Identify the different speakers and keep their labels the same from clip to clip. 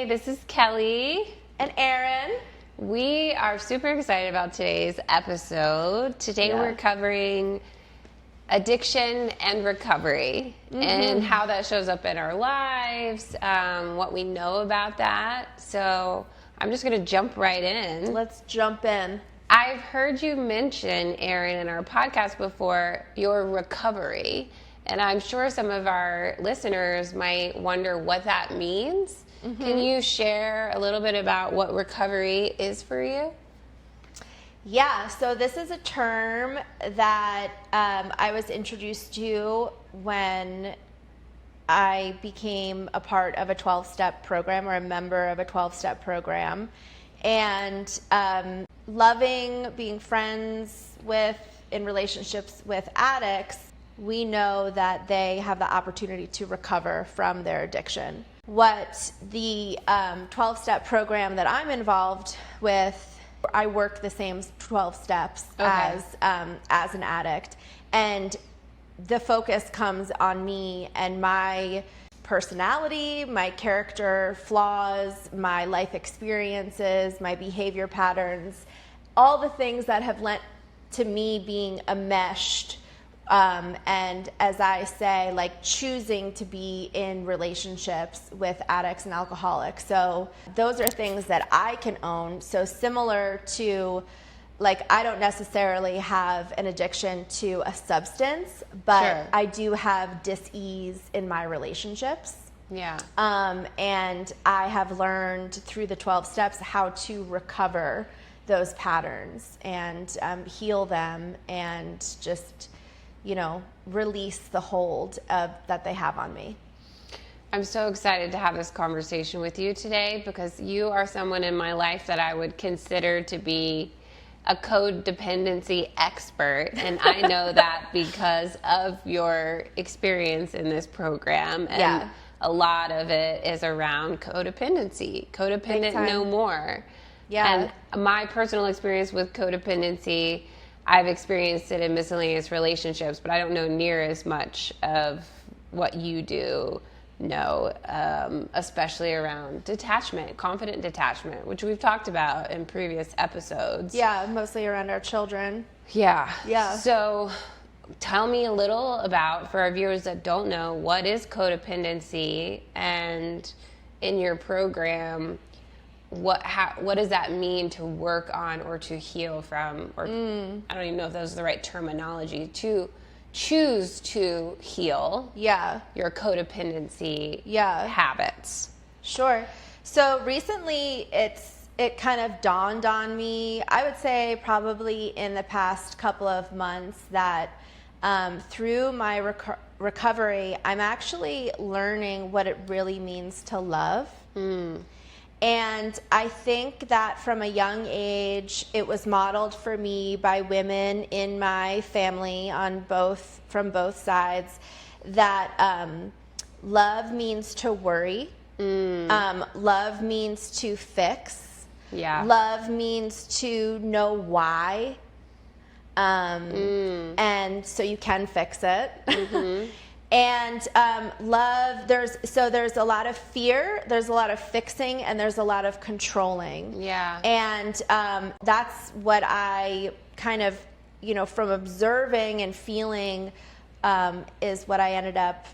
Speaker 1: this is Kelly.
Speaker 2: And Erin.
Speaker 1: We are super excited about today's episode. Today we're covering addiction and recovery and how that shows up in our lives, what we know about that. So I'm just going to jump right in.
Speaker 2: Let's jump in.
Speaker 1: I've heard you mention, Erin, in our podcast before, your recovery. And I'm sure some of our listeners might wonder what that means. Can you share a little bit about what recovery is for you?
Speaker 2: Yeah, so this is a term that I was introduced to when I became a part of a 12-step program or a member of a 12-step program. And loving being friends with, in relationships with addicts, we know that they have the opportunity to recover from their addiction. What the 12-step program that I'm involved with, I work the same 12 steps as an addict, and the focus comes on me and my personality, my character flaws, my life experiences, my behavior patterns, all the things that have led to me being enmeshed. And as I say, like choosing to be in relationships with addicts and alcoholics. So those are things that I can own. So similar to, like, I don't necessarily have an addiction to a substance, but I do have dis-ease in my relationships.
Speaker 1: Yeah.
Speaker 2: And I have learned through the 12 steps how to recover those patterns and heal them and just, you know, release the hold that they have on me.
Speaker 1: I'm so excited to have this conversation with you today because you are someone in my life that I would consider to be a codependency expert. And I know that because of your experience in this program. And a lot of it is around codependency. Codependent no more. Yeah. And my personal experience with codependency, I've experienced it in miscellaneous relationships, but I don't know near as much of what you do know, especially around detachment, confident detachment, which we've talked about in previous episodes.
Speaker 2: Yeah, mostly around our children.
Speaker 1: Yeah.
Speaker 2: Yeah.
Speaker 1: So tell me a little about, for our viewers that don't know, what is codependency, and in your program, what does that mean to work on or to heal from, or I don't even know if those are the right terminology, to choose to heal your codependency habits?
Speaker 2: Sure. So recently it kind of dawned on me, I would say probably in the past couple of months, that through my recovery, I'm actually learning what it really means to love. And I think that from a young age, it was modeled for me by women in my family from both sides, that love means to worry. Love means to fix.
Speaker 1: Yeah.
Speaker 2: Love means to know why. And so you can fix it. And love, there's a lot of fear, there's a lot of fixing, and there's a lot of controlling.
Speaker 1: Yeah.
Speaker 2: And that's what I kind of, you know, from observing and feeling, is what I ended up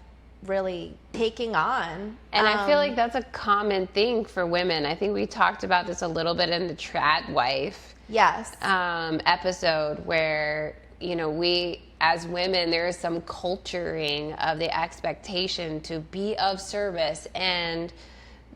Speaker 2: really taking on.
Speaker 1: And I feel like that's a common thing for women. I think we talked about this a little bit in the Trad Wife episode, where, you know, we as women, there is some culturing of the expectation to be of service and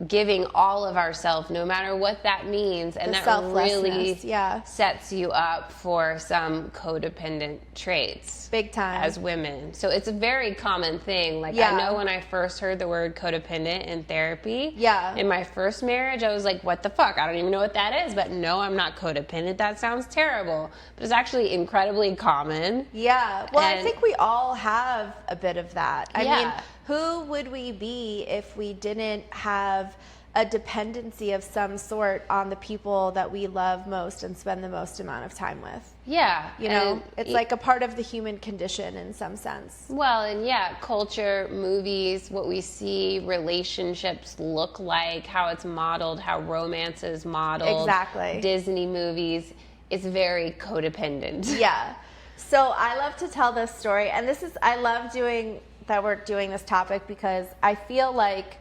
Speaker 1: giving all of ourselves, no matter what that means. And that really sets you up for some codependent traits.
Speaker 2: Big time.
Speaker 1: As women. So it's a very common thing. Like, I know when I first heard the word codependent in therapy, in my first marriage, I was like, what the fuck? I don't even know what that is. But no, I'm not codependent. That sounds terrible. But it's actually incredibly common.
Speaker 2: Yeah. Well, I think we all have a bit of that. I mean, who would we be if we didn't have a dependency of some sort on the people that we love most and spend the most amount of time with.
Speaker 1: Yeah.
Speaker 2: You know, it's like a part of the human condition in some sense.
Speaker 1: Well, and yeah, culture, movies, what we see relationships look like, how it's modeled, how romance is modeled.
Speaker 2: Exactly.
Speaker 1: Disney movies, it's very codependent.
Speaker 2: Yeah. So I love to tell this story, and I love doing that we're doing this topic because I feel like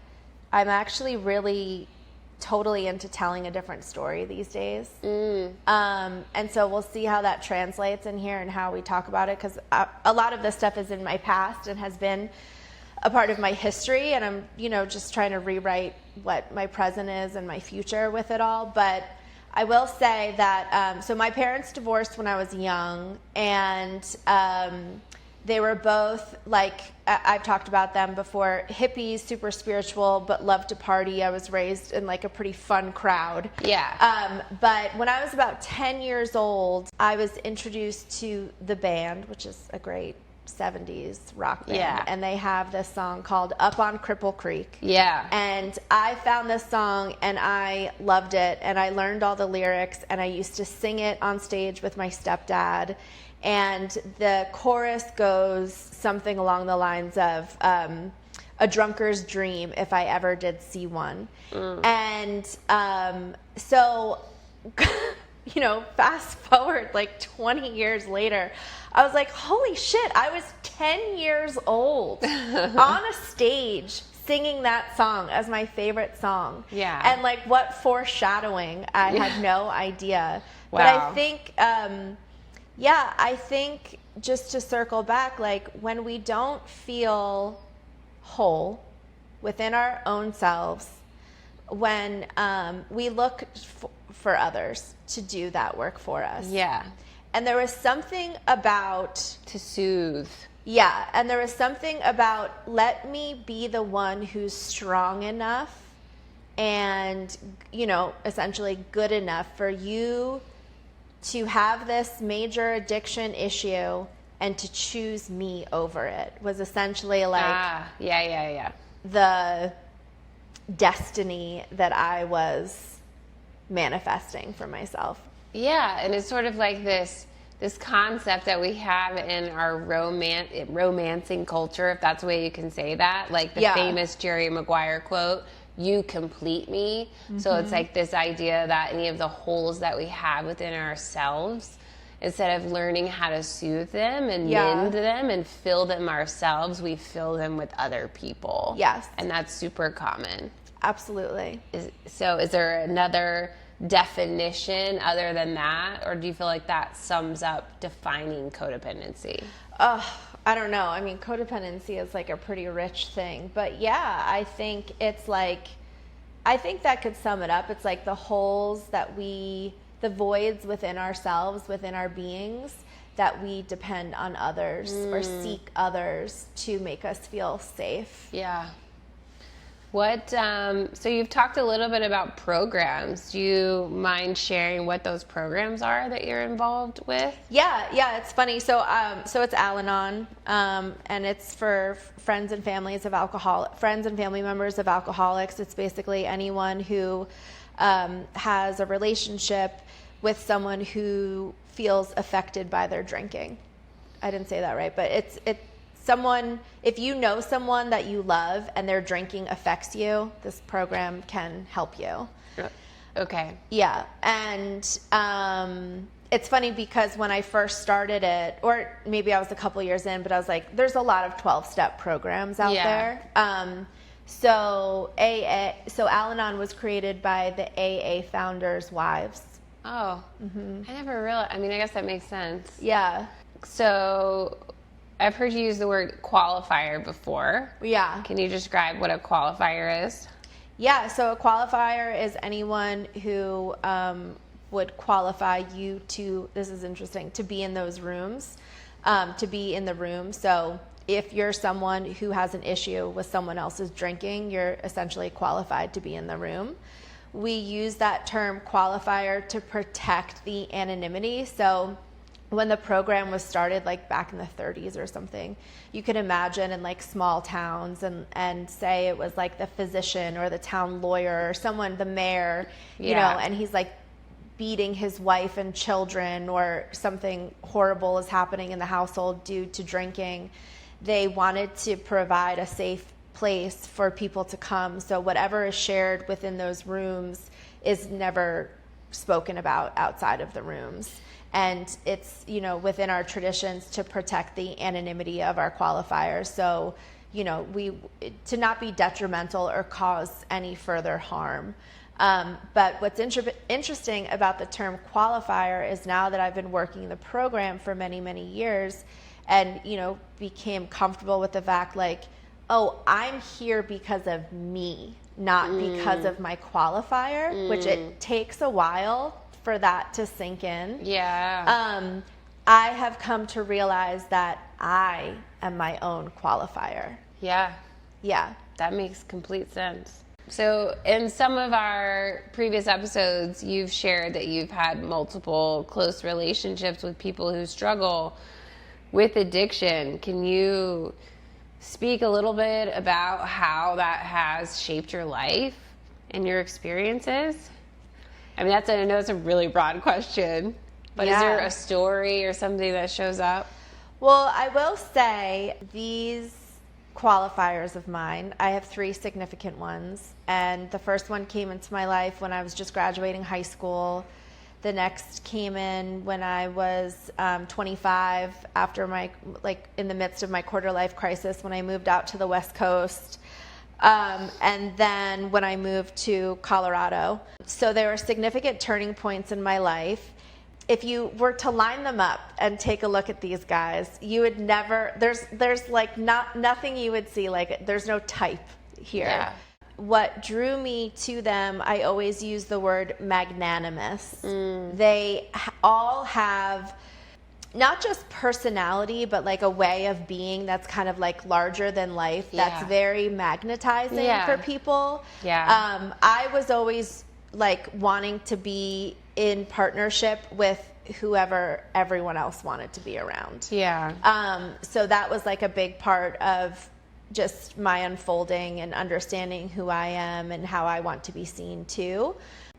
Speaker 2: I'm actually really totally into telling a different story these days. And so we'll see how that translates in here and how we talk about it, because a lot of this stuff is in my past and has been a part of my history, and I'm, you know, just trying to rewrite what my present is and my future with it all. But I will say that, so my parents divorced when I was young, and they were both, like, I've talked about them before, hippies, super spiritual, but loved to party. I was raised in like a pretty fun crowd.
Speaker 1: Yeah.
Speaker 2: But when I was about 10 years old, I was introduced to the band, which is a great 70s rock band.
Speaker 1: Yeah.
Speaker 2: And they have this song called Up on Cripple Creek.
Speaker 1: Yeah.
Speaker 2: And I found this song and I loved it, and I learned all the lyrics, and I used to sing it on stage with my stepdad. And the chorus goes something along the lines of a drunkard's dream if I ever did see one. And so, you know, fast forward like 20 years later, I was like, holy shit, I was 10 years old on a stage singing that song as my favorite song.
Speaker 1: Yeah.
Speaker 2: And like, what foreshadowing, I had no idea.
Speaker 1: Wow.
Speaker 2: But I think... yeah, I think just to circle back, like when we don't feel whole within our own selves, when we look for others to do that work for us.
Speaker 1: Yeah.
Speaker 2: And there was something about...
Speaker 1: To soothe.
Speaker 2: Yeah, and there was something about, let me be the one who's strong enough and, you know, essentially good enough for you to have this major addiction issue and to choose me over it, was essentially like the destiny that I was manifesting for myself.
Speaker 1: Yeah, and it's sort of like this concept that we have in our romancing culture, if that's the way you can say that, like the famous Jerry Maguire quote, "You complete me." So it's like this idea that any of the holes that we have within ourselves, instead of learning how to soothe them and mend them and fill them ourselves, we fill them with other people.
Speaker 2: Yes.
Speaker 1: And that's super common.
Speaker 2: Absolutely.
Speaker 1: So is there another definition other than that? Or do you feel like that sums up defining codependency?
Speaker 2: I don't know. I mean, codependency is like a pretty rich thing. But yeah, I think it's like, I think that could sum it up. It's like the holes that the voids within ourselves, within our beings, that we depend on others or seek others to make us feel safe.
Speaker 1: Yeah. So you've talked a little bit about programs. Do you mind sharing what those programs are that you're involved with?
Speaker 2: Yeah, it's funny. So it's Al-Anon, and it's for friends and family members of alcoholics. It's basically anyone who has a relationship with someone who feels affected by their drinking. I didn't say that right, but it's someone, if you know someone that you love and their drinking affects you, this program can help you.
Speaker 1: Okay.
Speaker 2: Yeah. And it's funny because when I first started it, or maybe I was a couple years in, but I was like, there's a lot of 12-step programs out there. So Al-Anon was created by the AA founders' wives.
Speaker 1: Oh, I never realized. I mean, I guess that makes sense.
Speaker 2: Yeah.
Speaker 1: So I've heard you use the word qualifier before.
Speaker 2: Yeah.
Speaker 1: Can you describe what a qualifier is?
Speaker 2: Yeah, so a qualifier is anyone who would qualify you to, this is interesting, to be in those rooms, to be in the room. So if you're someone who has an issue with someone else's drinking, you're essentially qualified to be in the room. We use that term qualifier to protect the anonymity. So when the program was started, like back in the 30s or something, you could imagine in like small towns and say it was like the physician or the town lawyer or someone, the mayor, you know, and he's like beating his wife and children, or something horrible is happening in the household due to drinking. They wanted to provide a safe place for people to come. So whatever is shared within those rooms is never spoken about outside of the rooms. And it's, you know, within our traditions to protect the anonymity of our qualifiers. So, you know, to not be detrimental or cause any further harm. But what's interesting about the term qualifier is, now that I've been working the program for many, many years, and, you know, became comfortable with the fact, like, oh, I'm here because of me, not because of my qualifier, which it takes a while for that to sink in.
Speaker 1: Yeah.
Speaker 2: I have come to realize that I am my own qualifier.
Speaker 1: Yeah.
Speaker 2: Yeah.
Speaker 1: That makes complete sense. So in some of our previous episodes, you've shared that you've had multiple close relationships with people who struggle with addiction. Can you speak a little bit about how that has shaped your life and your experiences? I mean, I know it's a really broad question, but is there a story or something that shows up?
Speaker 2: Well, I will say these qualifiers of mine, I have 3 significant ones. And the first one came into my life when I was just graduating high school. The next came in when I was 25, after in the midst of my quarter life crisis, when I moved out to the West Coast. And then when I moved to Colorado. So there were significant turning points in my life. If you were to line them up and take a look at these guys, you would never, there's like nothing you would see, like there's no type here.
Speaker 1: Yeah.
Speaker 2: What drew me to them, I always use the word magnanimous. They all have not just personality, but like a way of being that's kind of like larger than life. That's very magnetizing for people.
Speaker 1: Yeah.
Speaker 2: I was always like wanting to be in partnership with whoever everyone else wanted to be around.
Speaker 1: Yeah.
Speaker 2: So that was like a big part of just my unfolding and understanding who I am and how I want to be seen too.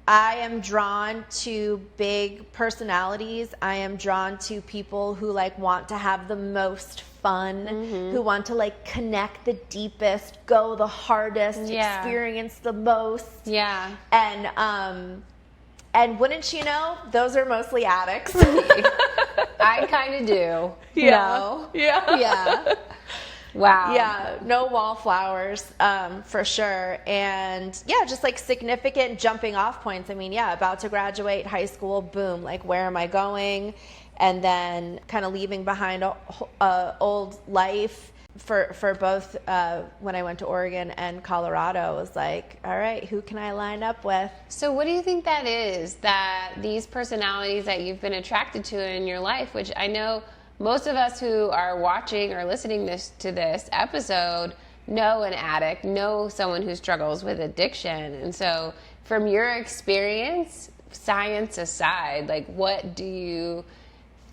Speaker 2: I am drawn to big personalities. I am drawn to people who like want to have the most fun, who want to like connect the deepest, go the hardest, experience the most.
Speaker 1: Yeah.
Speaker 2: And wouldn't you know, those are mostly addicts.
Speaker 1: I kind of do.
Speaker 2: Yeah.
Speaker 1: No. Yeah. Wow.
Speaker 2: Yeah, no wallflowers, for sure. And yeah, just like significant jumping off points. I mean, yeah, about to graduate high school, boom, like where am I going? And then kind of leaving behind a old life for both when I went to Oregon and Colorado. It was like, all right, who can I line up with?
Speaker 1: So what do you think that is, that these personalities that you've been attracted to in your life, which I know most of us who are watching or listening to this episode know an addict, know someone who struggles with addiction. And so from your experience, science aside, like what do you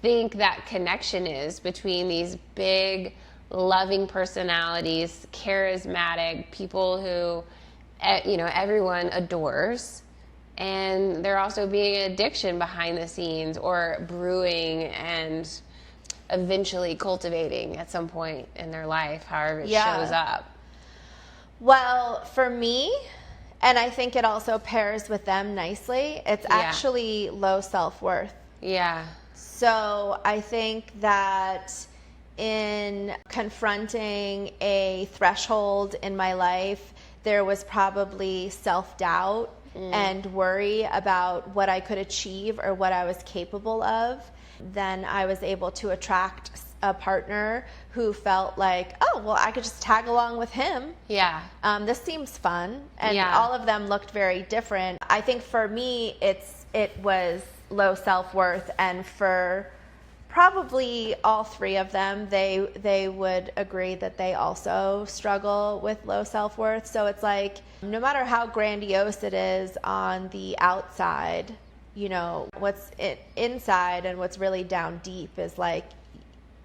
Speaker 1: think that connection is between these big, loving personalities, charismatic people who, you know, everyone adores, and there also being an addiction behind the scenes or brewing and eventually cultivating at some point in their life, however it shows up?
Speaker 2: Well, for me, and I think it also pairs with them nicely, it's actually low self-worth.
Speaker 1: Yeah.
Speaker 2: So I think that in confronting a threshold in my life, there was probably self-doubt and worry about what I could achieve or what I was capable of. Then I was able to attract a partner who felt like, oh, well, I could just tag along with him.
Speaker 1: Yeah.
Speaker 2: This seems fun. And all of them looked very different. I think for me, it was low self-worth, and for probably all 3 of them, they would agree that they also struggle with low self-worth. So it's like, no matter how grandiose it is on the outside, what's inside and what's really down deep is like,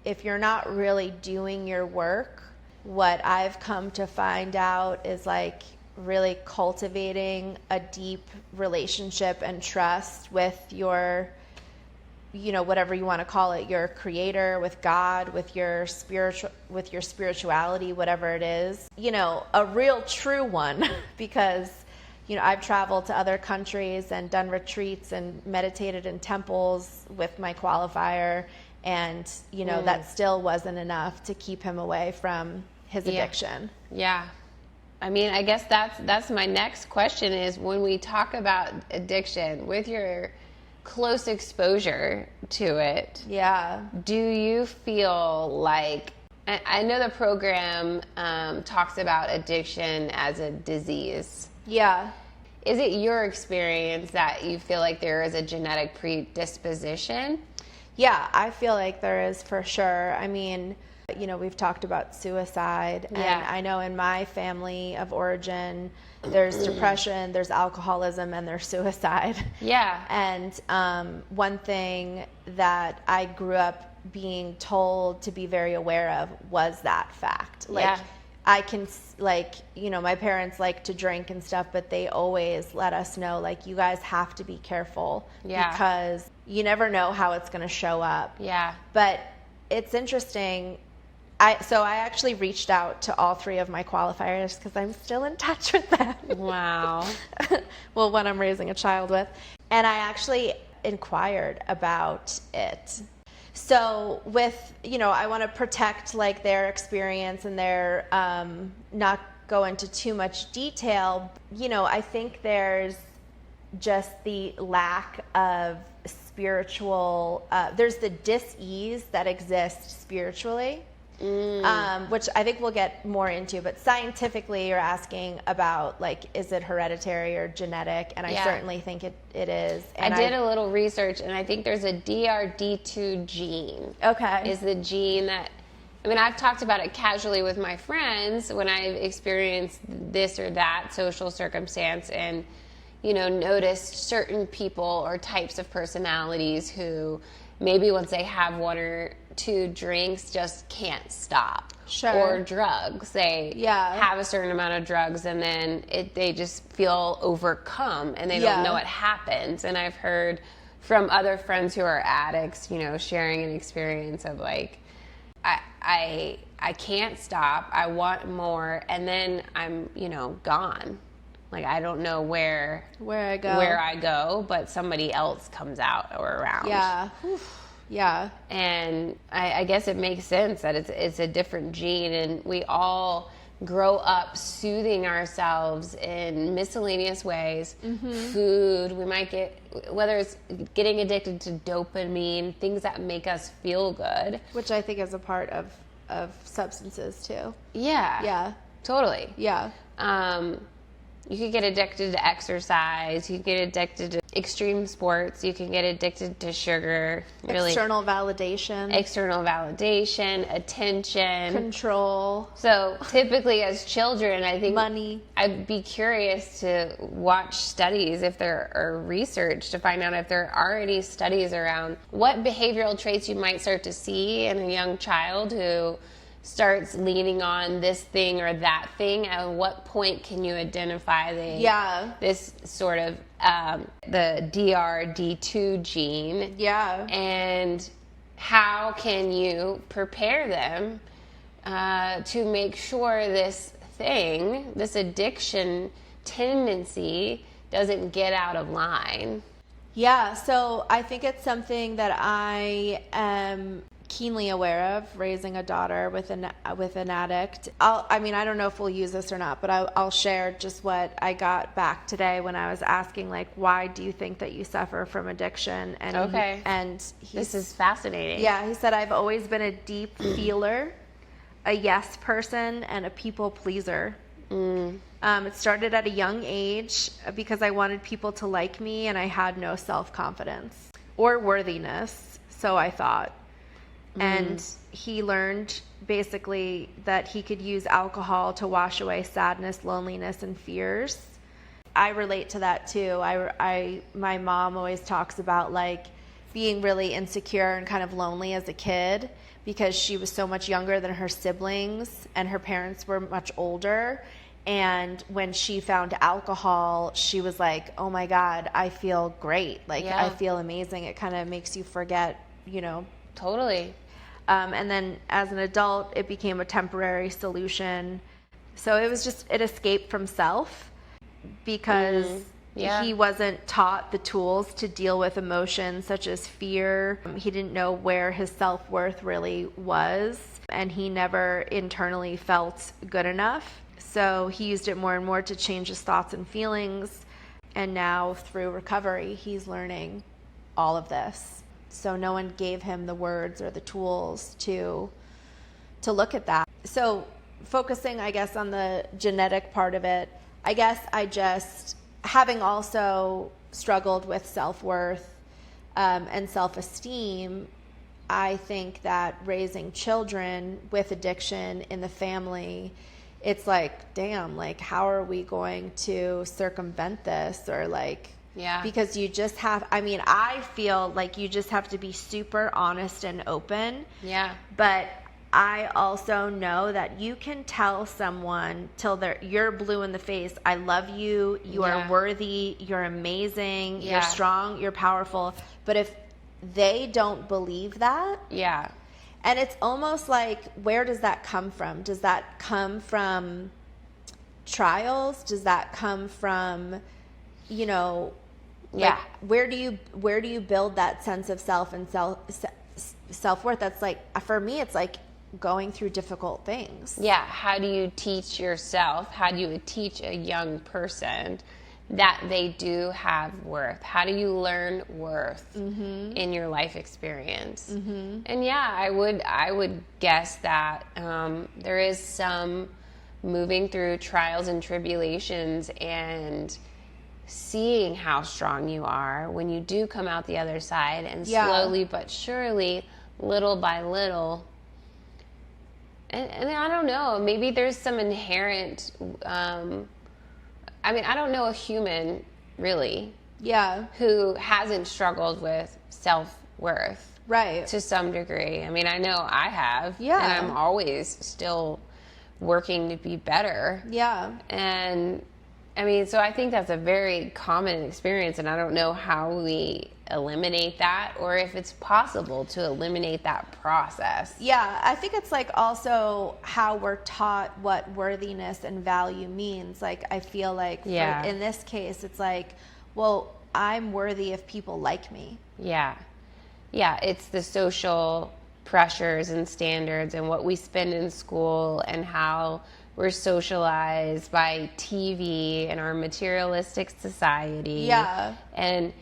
Speaker 2: if you're not really doing your work, what I've come to find out is like really cultivating a deep relationship and trust with your, whatever you want to call it, your creator, with God, with your spirituality, whatever it is, a real true one, because I've traveled to other countries and done retreats and meditated in temples with my qualifier, and that still wasn't enough to keep him away from his addiction.
Speaker 1: Yeah. I mean, I guess that's my next question is, when we talk about addiction, with your close exposure to it, do you feel like, I know the program talks about addiction as a disease.
Speaker 2: Yeah.
Speaker 1: Is it your experience that you feel like there is a genetic predisposition?
Speaker 2: Yeah, I feel like there is, for sure. I mean, we've talked about suicide, and I know in my family of origin, there's depression, there's alcoholism, and there's suicide. Yeah. And one thing that I grew up being told to be very aware of was that fact. Like, I can, my parents like to drink and stuff, but they always let us know, like, you guys have to be careful because you never know how it's going to show up. Yeah. But it's interesting. So I actually reached out to all three of my qualifiers because I'm still in touch with them.
Speaker 1: Wow.
Speaker 2: Well, one I'm raising a child with. And I actually inquired about it. So with, I want to protect like their experience and their, not go into too much detail. I think there's just the lack of spiritual, there's the dis-ease that exists spiritually. Which I think we'll get more into, but scientifically you're asking about, like, is it hereditary or genetic? And I certainly think it is. And
Speaker 1: I did a little research, and I think there's a DRD2 gene. Okay. Is the gene that, I've talked about it casually with my friends when I've experienced this or that social circumstance, and, noticed certain people or types of personalities who maybe once they have one or two drinks just can't stop. Sure. Or drugs. They have a certain amount of drugs, and then they just feel overcome, and they don't know what happens. And I've heard from other friends who are addicts, sharing an experience of like, I can't stop, I want more, and then I'm, gone. Like, I don't know where I go, but somebody else comes out or around. Yeah. Yeah. And I guess it makes sense that it's a different gene, and we all grow up soothing ourselves in miscellaneous ways. Mm-hmm. Food, we might get, whether it's getting addicted to dopamine, things that make us feel good.
Speaker 2: Which I think is a part of substances too.
Speaker 1: Yeah. Yeah. Totally. Yeah. You could get addicted to exercise. You could get addicted to extreme sports. You can get addicted to sugar.
Speaker 2: External validation,
Speaker 1: attention.
Speaker 2: Control.
Speaker 1: So typically as children, I think
Speaker 2: money.
Speaker 1: I'd be curious to watch studies if there are research to find out if there are any studies around what behavioral traits you might start to see in a young child who starts leaning on this thing or that thing. At what point can you identify this sort of the DRD2 gene? Yeah. And how can you prepare them to make sure this addiction tendency doesn't get out of line?
Speaker 2: Yeah, so I think it's something that I am keenly aware of, raising a daughter with an addict. I don't know if we'll use this or not, but I'll share just what I got back today when I was asking, like, why do you think that you suffer from addiction? And
Speaker 1: this is fascinating.
Speaker 2: Yeah, he said, I've always been a deep feeler, a yes person, and a people pleaser. It started at a young age because I wanted people to like me, and I had no self-confidence or worthiness, so I thought. And he learned basically that he could use alcohol to wash away sadness, loneliness, and fears. I relate to that too. My mom always talks about like being really insecure and kind of lonely as a kid because she was so much younger than her siblings and her parents were much older. And when she found alcohol, she was like, oh my God, I feel great. Like, I feel amazing. It kind of makes you forget,
Speaker 1: Totally.
Speaker 2: And then as an adult, it became a temporary solution. So it was just, it escaped from self because he wasn't taught the tools to deal with emotions such as fear. He didn't know where his self-worth really was, and he never internally felt good enough. So he used it more and more to change his thoughts and feelings. And now through recovery, he's learning all of this. So no one gave him the words or the tools to look at that. So focusing, I guess, on the genetic part of it, I guess I just, having also struggled with self-worth and self-esteem, I think that raising children with addiction in the family, it's like, damn, like, how are we going to circumvent this? Or like, because you just have, I feel like you just have to be super honest and open. Yeah. But I also know that you can tell someone till you're blue in the face, I love you, you are worthy, you're amazing, you're strong, you're powerful. But if they don't believe that, and it's almost like, where does that come from? Does that come from trials? Does that come from, like, where do you build that sense of self and self-worth? That's like, for me, it's like going through difficult things. Yeah.
Speaker 1: How do you teach yourself? How do you teach a young person that they do have worth? How do you learn worth in your life experience? And I would guess that there is some moving through trials and tribulations and seeing how strong you are when you do come out the other side, and slowly but surely, little by little. And I don't know, maybe there's some inherent I don't know a human, really, who hasn't struggled with self-worth, right, to some degree. I know I have, and I'm always still working to be better. And so I think that's a very common experience, and I don't know how we eliminate that, or if it's possible to eliminate that process.
Speaker 2: I think it's like also how we're taught what worthiness and value means. Like, I feel like in this case, it's like, well, I'm worthy if people like me. It's the social pressures and standards and what we spend in school and how we're socialized by TV and our materialistic society. And,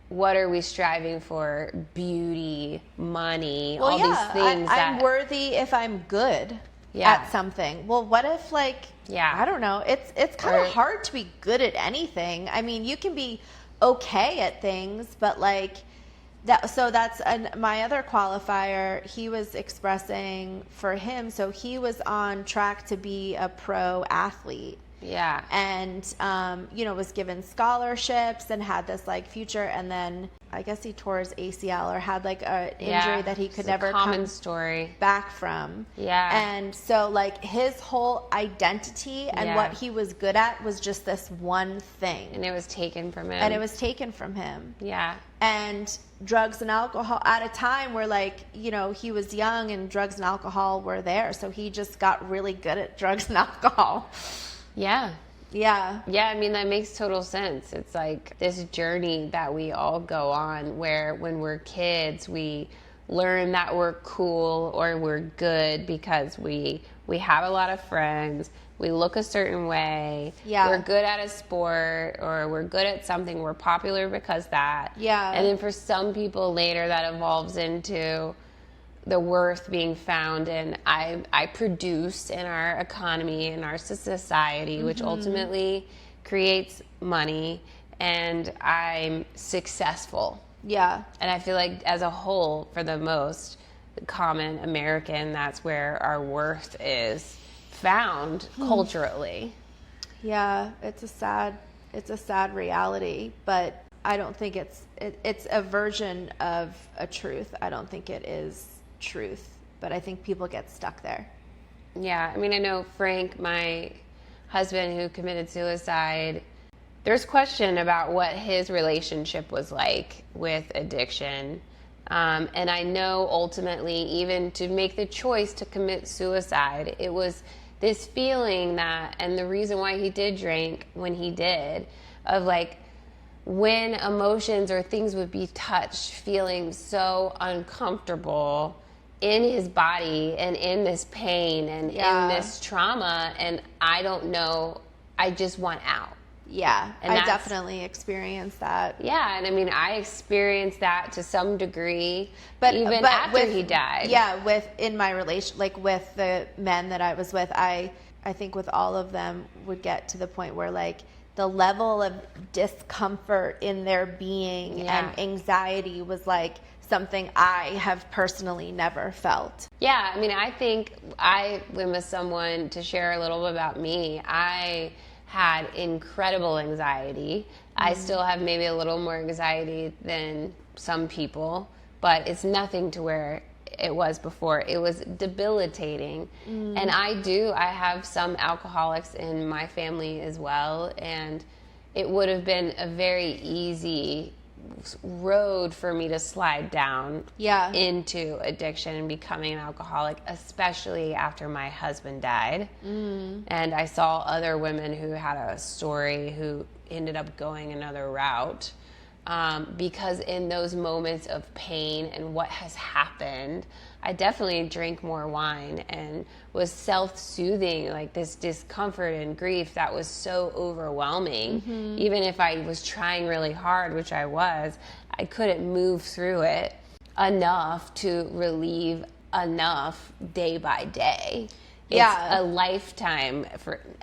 Speaker 2: what are we striving for? Beauty, money, all these things. I'm worthy if I'm good at something. Well, what if, like, I don't know. It's kind of hard to be good at anything. You can be okay at things, but like that. So that's my other qualifier. He was expressing for him. So he was on track to be a pro athlete. And, was given scholarships and had this like future. And then I guess he tore his ACL or had like an injury that he could never come back from. And so like his whole identity and what he was good at was just this one thing.
Speaker 1: And it was taken from him.
Speaker 2: And drugs and alcohol at a time where like, he was young and drugs and alcohol were there. So he just got really good at drugs and alcohol.
Speaker 1: That makes total sense. It's like this journey that we all go on where when we're kids, we learn that we're cool or we're good because we have a lot of friends, we look a certain way, we're good at a sport or we're good at something, we're popular because that. And then for some people later that evolves into the worth being found in I produce in our economy, in our society, which ultimately creates money, and I'm successful. And I feel like as a whole, for the most common American, that's where our worth is found culturally.
Speaker 2: Yeah, it's a sad reality, but I don't think it's a version of a truth. I don't think it is truth, but I think people get stuck there.
Speaker 1: Yeah, I mean, I know Frank, my husband who committed suicide, there's question about what his relationship was like with addiction. And I know ultimately, even to make the choice to commit suicide, it was this feeling that, and the reason why he did drink when he did, of like when emotions or things would be touched, feeling so uncomfortable in his body and in this pain and in this trauma. And I don't know, I just want out.
Speaker 2: Yeah,
Speaker 1: and
Speaker 2: I definitely experienced that.
Speaker 1: Yeah, and I mean, I experienced that to some degree, but even after he died.
Speaker 2: Yeah, in my relation, like with the men that I was with, I think with all of them would get to the point where like the level of discomfort in their being and anxiety was like something I have personally never felt.
Speaker 1: Yeah, I mean, I think I went with someone to share a little bit about me. I had incredible anxiety. I still have maybe a little more anxiety than some people, but it's nothing to where it was before. It was debilitating. And I have some alcoholics in my family as well, and it would have been a very easy road for me to slide down into addiction and becoming an alcoholic, especially after my husband died. And I saw other women who had a story who ended up going another route, because in those moments of pain and what has happened, I definitely drank more wine and was self-soothing, like this discomfort and grief that was so overwhelming. Even if I was trying really hard, which I was, I couldn't move through it enough to relieve enough day by day. It's a lifetime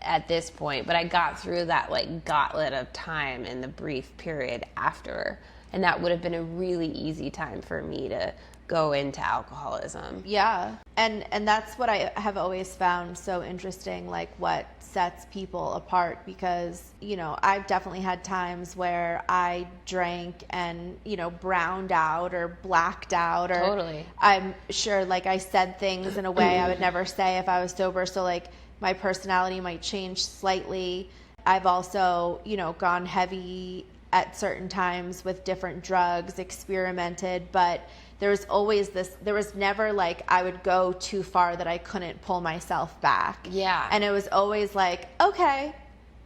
Speaker 1: at this point, but I got through that like gauntlet of time in the brief period after, and that would have been a really easy time for me to go into alcoholism.
Speaker 2: Yeah. And that's what I have always found so interesting, like what sets people apart, because, you know, I've definitely had times where I drank and, you know, browned out or blacked out, or
Speaker 1: Totally.
Speaker 2: I'm sure like I said things in a way I would never say if I was sober. So like my personality might change slightly. I've also, you know, gone heavy at certain times with different drugs, experimented, but there was never like I would go too far that I couldn't pull myself back.
Speaker 1: Yeah.
Speaker 2: And it was always like, okay,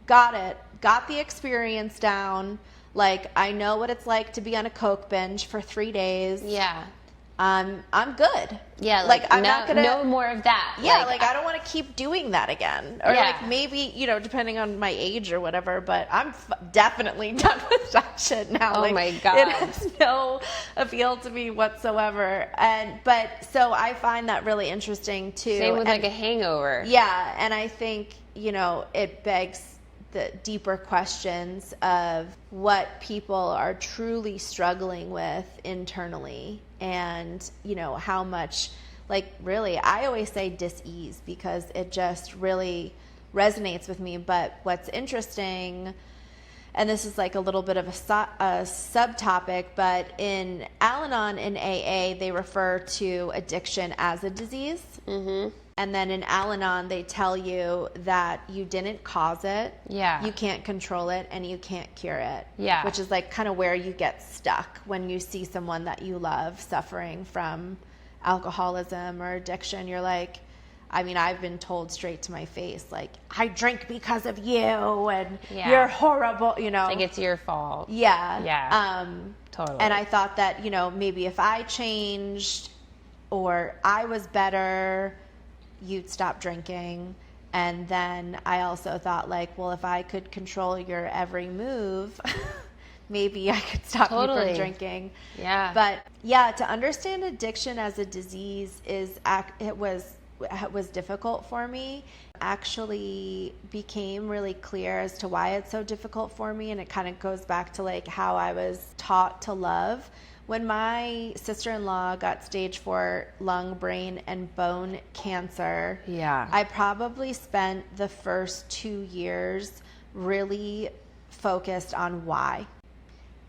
Speaker 2: got it. Got the experience down. Like, I know what it's like to be on a Coke binge for 3 days.
Speaker 1: Yeah.
Speaker 2: I'm good.
Speaker 1: Yeah,
Speaker 2: like I'm not gonna
Speaker 1: no more of that.
Speaker 2: Yeah, like I don't want to keep doing that again. Or like maybe, you know, depending on my age or whatever, but I'm definitely done with that shit now.
Speaker 1: Oh
Speaker 2: like,
Speaker 1: my God.
Speaker 2: It has no appeal to me whatsoever. But so I find that really interesting too.
Speaker 1: Same with like a hangover.
Speaker 2: Yeah, and I think, you know, it begs the deeper questions of what people are truly struggling with internally, and, you know, how much, like, really, I always say dis-ease because it just really resonates with me. But what's interesting, and this is like a little bit of a subtopic, but in Al-Anon in AA, they refer to addiction as a disease. And then in Al-Anon, they tell you that you didn't cause it, you can't control it, and you can't cure it. Which is like kind of where you get stuck when you see someone that you love suffering from alcoholism or addiction. You're like, I mean, I've been told straight to my face, like, I drink because of you, and you're horrible, you know.
Speaker 1: Like it's your fault. Totally.
Speaker 2: And I thought that, you know, maybe if I changed or I was better, you'd stop drinking. And then I also thought, like, well, if I could control your every move, maybe I could stop you from drinking. But yeah, to understand addiction as a disease it was difficult for me. Actually became really clear as to why it's so difficult for me, and it kind of goes back to like how I was taught to love. When my sister-in-law got stage 4 lung, brain, and bone cancer, I probably spent the first 2 years really focused on why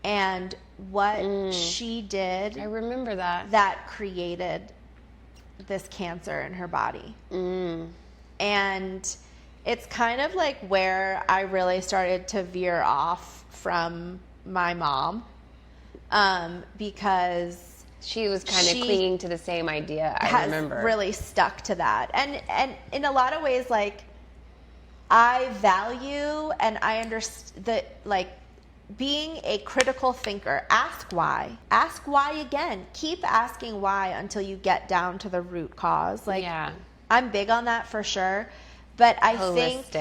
Speaker 2: and what she did.
Speaker 1: I remember
Speaker 2: that created this cancer in her body. And it's kind of like where I really started to veer off from my mom, because
Speaker 1: she was kind of clinging to the same idea. I remember
Speaker 2: really stuck to that, and in a lot of ways, like, I value and I understand that, like, being a critical thinker. Ask why again. Keep asking why until you get down to the root cause. Like, I'm big on that for sure. But I think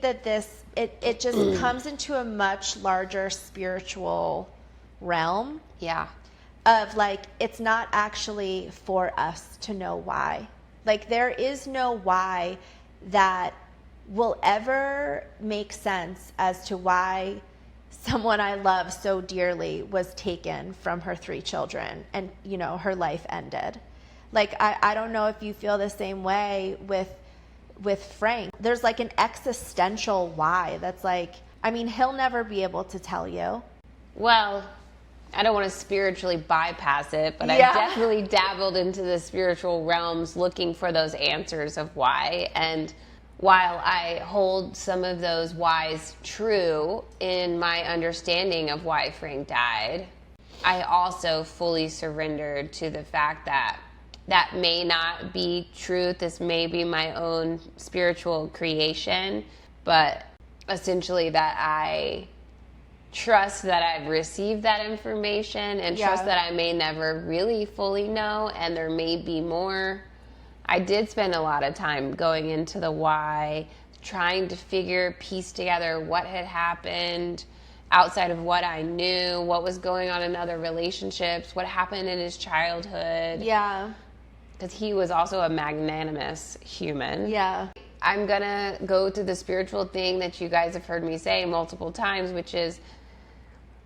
Speaker 2: that this, it just comes into a much larger spiritual realm.
Speaker 1: Yeah.
Speaker 2: Of, like, it's not actually for us to know why. Like, there is no why that will ever make sense as to why someone I love so dearly was taken from her 3 children and, you know, her life ended. Like, I don't know if you feel the same way with Frank. There's, like, an existential why that's like, I mean, he'll never be able to tell you.
Speaker 1: Well, I don't want to spiritually bypass it, but I definitely dabbled into the spiritual realms looking for those answers of why. And while I hold some of those whys true in my understanding of why Frank died, I also fully surrendered to the fact that that may not be truth. This may be my own spiritual creation, but essentially that I trust that I've received that information and trust that I may never really fully know, and there may be more. I did spend a lot of time going into the why, trying to piece together what had happened outside of what I knew, what was going on in other relationships, what happened in his childhood.
Speaker 2: Yeah.
Speaker 1: Because he was also a magnanimous human.
Speaker 2: Yeah.
Speaker 1: I'm going to go to the spiritual thing that you guys have heard me say multiple times,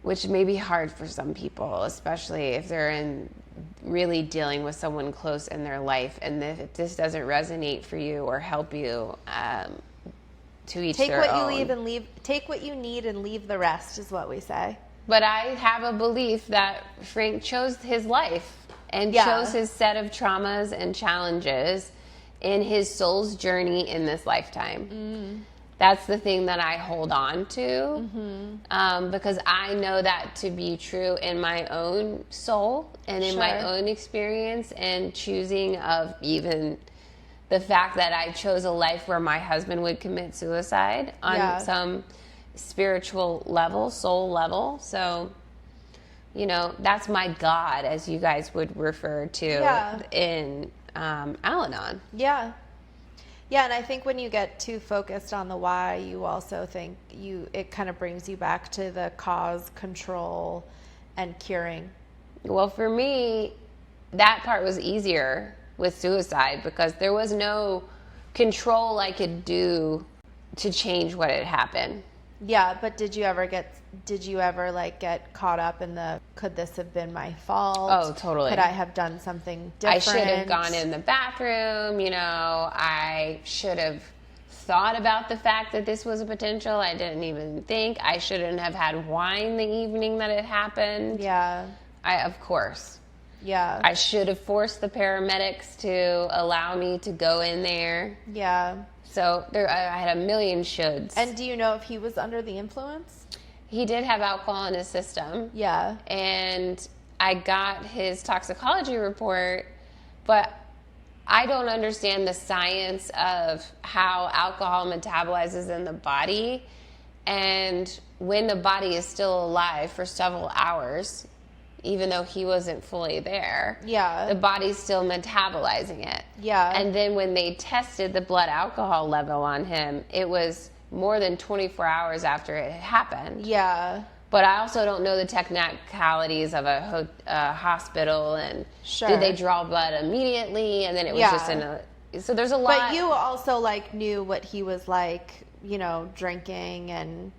Speaker 1: which may be hard for some people, especially if they're really dealing with someone close in their life. And if this doesn't resonate for you or help you, to each their own.
Speaker 2: Take what you need and leave the rest, is what we say.
Speaker 1: But I have a belief that Frank chose his life and chose his set of traumas and challenges in his soul's journey in this lifetime. That's the thing that I hold on to, because I know that to be true in my own soul and in my own experience, and choosing of even the fact that I chose a life where my husband would commit suicide on some spiritual level, soul level. So, you know, that's my God, as you guys would refer to in Al-Anon.
Speaker 2: Yeah. Yeah, and I think when you get too focused on the why, you also think it kind of brings you back to the cause, control, and curing.
Speaker 1: Well, for me, that part was easier with suicide because there was no control I could do to change what had happened.
Speaker 2: Yeah, but did you ever get caught up in the, could this have been my fault?
Speaker 1: Oh, totally.
Speaker 2: Could I have done something different?
Speaker 1: I should have gone in the bathroom, you know, I should have thought about the fact that this was a potential. I didn't even think. I shouldn't have had wine the evening that it happened.
Speaker 2: Yeah.
Speaker 1: Of course.
Speaker 2: Yeah.
Speaker 1: I should have forced the paramedics to allow me to go in there.
Speaker 2: Yeah.
Speaker 1: So I had a million shoulds.
Speaker 2: And do you know if he was under the influence?
Speaker 1: He did have alcohol in his system.
Speaker 2: Yeah.
Speaker 1: And I got his toxicology report, but I don't understand the science of how alcohol metabolizes in the body. And when the body is still alive for several hours, even though he wasn't fully there, the body's still metabolizing it.
Speaker 2: Yeah.
Speaker 1: And then when they tested the blood alcohol level on him, it was more than 24 hours after it had happened.
Speaker 2: Yeah.
Speaker 1: But I also don't know the technicalities of a hospital, and did they draw blood immediately, and then it was just in a... So there's a lot...
Speaker 2: But you also, like, knew what he was like, you know, drinking and...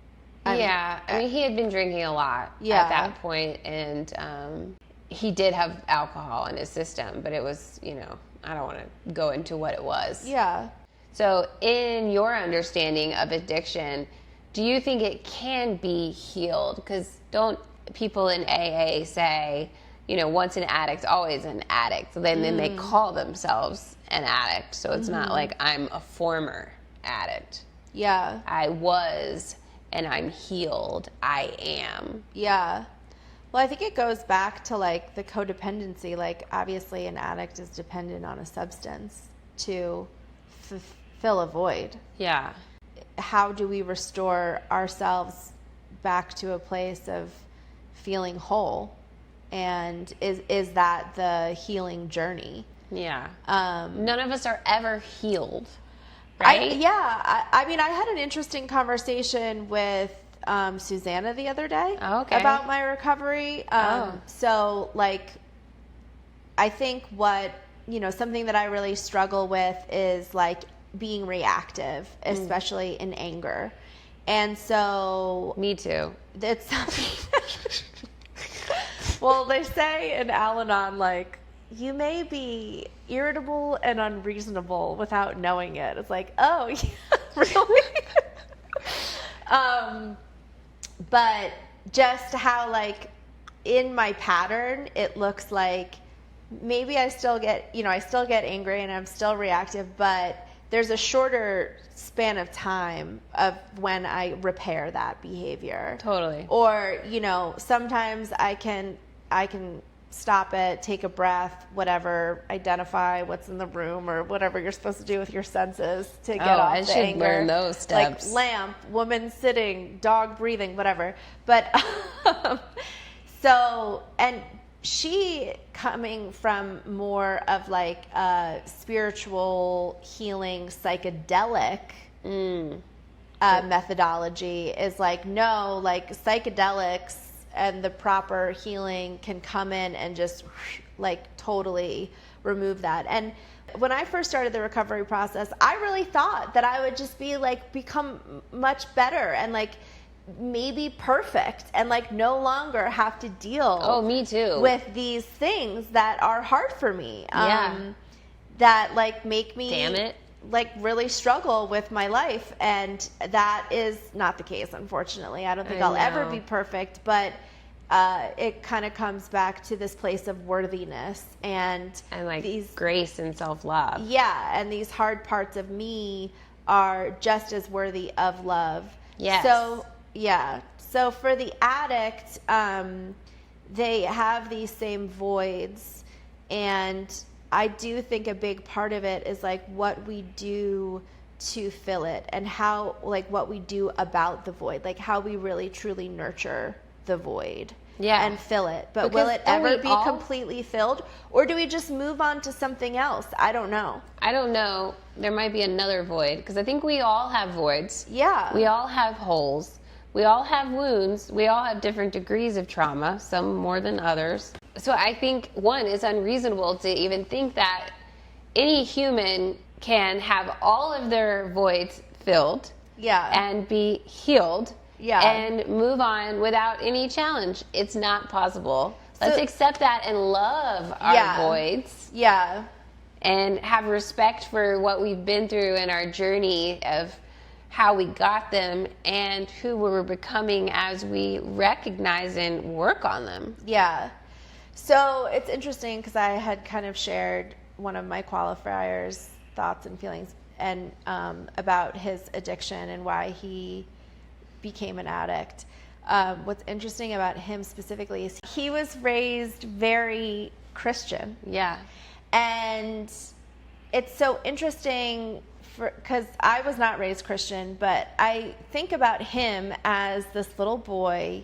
Speaker 1: I mean, he had been drinking a lot at that point, and he did have alcohol in his system, but it was, you know, I don't want to go into what it was.
Speaker 2: Yeah.
Speaker 1: So in your understanding of addiction, do you think it can be healed? Because don't people in AA say, once an addict, always an addict. Then they call themselves an addict. So it's not like I'm a former addict.
Speaker 2: Yeah.
Speaker 1: I was, and I'm healed. I am.
Speaker 2: Yeah. Well, I think it goes back to like the codependency. Like obviously an addict is dependent on a substance to fill a void.
Speaker 1: Yeah.
Speaker 2: How do we restore ourselves back to a place of feeling whole? And is that the healing journey?
Speaker 1: Yeah. None of us are ever healed, right?
Speaker 2: I mean, I had an interesting conversation with Susanna the other day about my recovery. So, like, I think something that I really struggle with is, like, being reactive, especially in anger. And so...
Speaker 1: Me too.
Speaker 2: It's... Well, they say in Al-Anon, like, you may be irritable and unreasonable without knowing it. It's like, oh, yeah, really? But just how, like, in my pattern, it looks like maybe I still get angry and I'm still reactive, but there's a shorter span of time of when I repair that behavior.
Speaker 1: Totally.
Speaker 2: Or, sometimes I can stop it, take a breath, whatever, identify what's in the room or whatever you're supposed to do with your senses to get off the anger. I should
Speaker 1: learn those steps.
Speaker 2: Like lamp, woman sitting, dog breathing, whatever. But and she coming from more of like a spiritual healing psychedelic methodology is like, no, like psychedelics and the proper healing can come in and just like totally remove that. And when I first started the recovery process, I really thought that I would just be like become much better and like maybe perfect and like no longer have to deal
Speaker 1: me too
Speaker 2: with these things that are hard for me. That like make me
Speaker 1: damn it
Speaker 2: like really struggle with my life, and that is not the case, unfortunately. I don't think I'll ever be perfect, but it kind of comes back to this place of worthiness and
Speaker 1: like
Speaker 2: these
Speaker 1: grace and self-love.
Speaker 2: Yeah, and these hard parts of me are just as worthy of love.
Speaker 1: Yes.
Speaker 2: So for the addict, they have these same voids, and I do think a big part of it is like what we do to fill it and how, like what we do about the void, like how we really truly nurture the void and fill it. But will it ever be completely filled, or do we just move on to something else? I don't know.
Speaker 1: There might be another void, because I think we all have voids.
Speaker 2: Yeah.
Speaker 1: We all have holes. We all have wounds. We all have different degrees of trauma, some more than others. So I think, one, it's unreasonable to even think that any human can have all of their voids filled and be healed and move on without any challenge. It's not possible. Let's accept that and love our voids.
Speaker 2: Yeah.
Speaker 1: And have respect for what we've been through in our journey of how we got them and who we're becoming as we recognize and work on them.
Speaker 2: Yeah. So it's interesting because I had kind of shared one of my qualifiers, thoughts and feelings, and about his addiction and why he became an addict. What's interesting about him specifically is he was raised very Christian.
Speaker 1: Yeah.
Speaker 2: And it's so interesting because I was not raised Christian, but I think about him as this little boy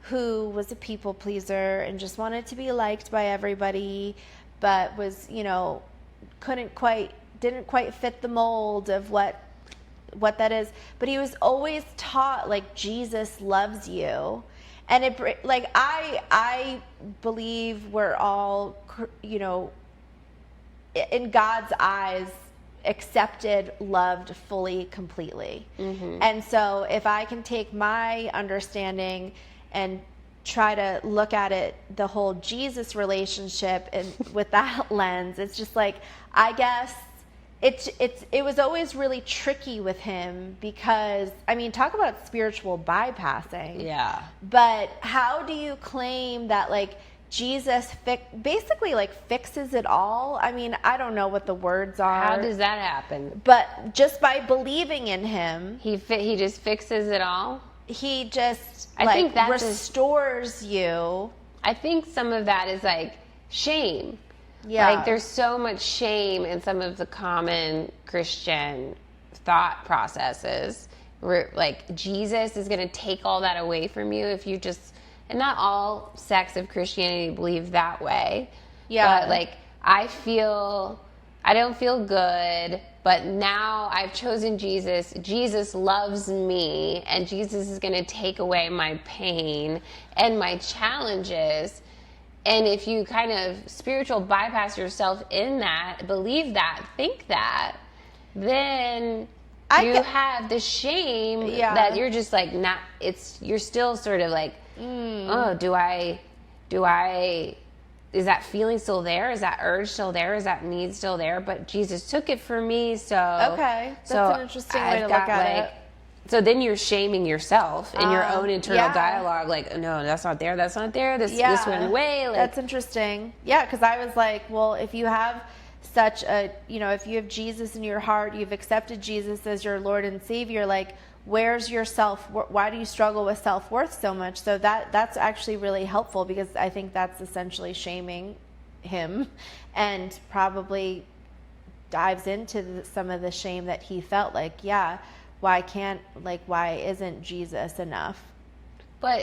Speaker 2: who was a people pleaser and just wanted to be liked by everybody, but was, didn't quite fit the mold of what that is. But he was always taught, like, Jesus loves you. And it, like, I believe we're all, in God's eyes, accepted, loved fully, completely. Mm-hmm. And so if I can take my understanding and try to look at it, the whole Jesus relationship, and with that lens, it's just like, I guess it was always really tricky with him because, I mean, talk about spiritual bypassing.
Speaker 1: Yeah.
Speaker 2: But how do you claim that, like, Jesus basically, like, fixes it all? I mean, I don't know what the words are.
Speaker 1: How does that happen?
Speaker 2: But just by believing in him,
Speaker 1: He just fixes it all?
Speaker 2: he just,
Speaker 1: I think that's
Speaker 2: restores you.
Speaker 1: I think some of that is like shame.
Speaker 2: Yeah.
Speaker 1: Like there's so much shame in some of the common Christian thought processes where like Jesus is going to take all that away from you if you just, and not all sects of Christianity believe that way.
Speaker 2: Yeah.
Speaker 1: But like I don't feel good, but now I've chosen Jesus. Jesus loves me, and Jesus is going to take away my pain and my challenges. And if you kind of spiritual bypass yourself in that, believe that, think that, then you have the shame that you're just like not. You're still sort of like, oh, do I? Is that feeling still there? Is that urge still there? Is that need still there? But Jesus took it for me, so
Speaker 2: okay, that's an interesting way to look at it.
Speaker 1: So then you're shaming yourself in your own internal dialogue, like, no, that's not there, that's not there, this went away. Like,
Speaker 2: that's interesting. Yeah, because I was like, well, if you have such a, if you have Jesus in your heart, you've accepted Jesus as your Lord and Savior, like, where's your why do you struggle with self-worth so much? So that's actually really helpful, because I think that's essentially shaming him and probably dives into some of the shame that he felt, like, why isn't Jesus enough?
Speaker 1: But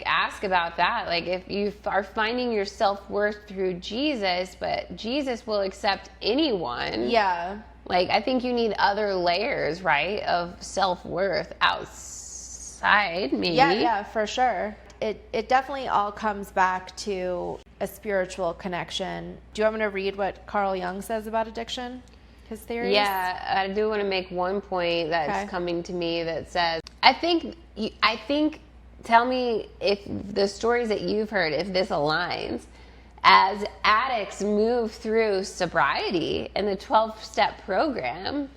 Speaker 1: ask about that, like if you are finding your self-worth through Jesus, but Jesus will accept anyone.
Speaker 2: Yeah.
Speaker 1: Like, I think you need other layers, right, of self-worth outside, maybe.
Speaker 2: Yeah, for sure. It definitely all comes back to a spiritual connection. Do you want me to read what Carl Jung says about addiction? His theories?
Speaker 1: Yeah, I do want to make one point that's coming to me that says, I think, tell me if the stories that you've heard, if this aligns. As addicts move through sobriety and the 12-step program,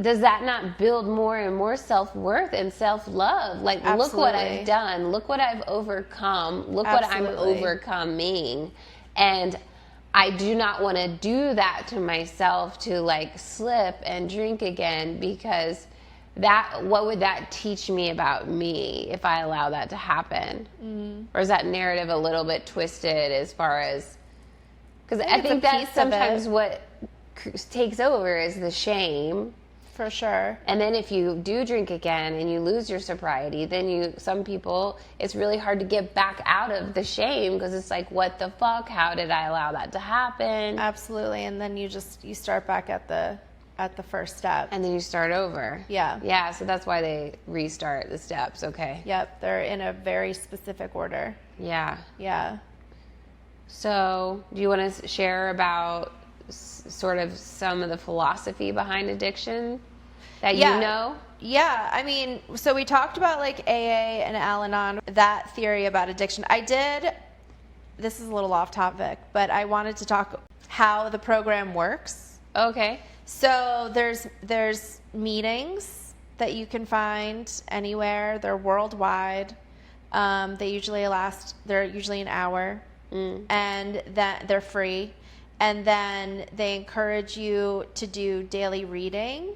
Speaker 1: does that not build more and more self-worth and self-love? Like,
Speaker 2: Absolutely.
Speaker 1: Look what I've done. Look what I've overcome. Look what I'm overcoming. And I do not want to do that to myself, to like slip and drink again, because what would that teach me about me if I allow that to happen? Or is that narrative a little bit twisted as far as, because I think that's sometimes what takes over is the shame.
Speaker 2: For sure.
Speaker 1: And then if you do drink again and you lose your sobriety, then some people, it's really hard to get back out of the shame, because it's like, what the fuck? How did I allow that to happen?
Speaker 2: Absolutely. And then you start back at the first step.
Speaker 1: And then you start over.
Speaker 2: Yeah.
Speaker 1: Yeah, so that's why they restart the steps, okay.
Speaker 2: Yep, they're in a very specific order.
Speaker 1: Yeah.
Speaker 2: Yeah.
Speaker 1: So, do you want to share about sort of some of the philosophy behind addiction that you know?
Speaker 2: Yeah, I mean, so we talked about like AA and Al-Anon, that theory about addiction. This is a little off topic, but I wanted to talk how the program works.
Speaker 1: Okay.
Speaker 2: So there's meetings that you can find anywhere. They're worldwide. They're usually an hour, and that they're free. And then they encourage you to do daily reading.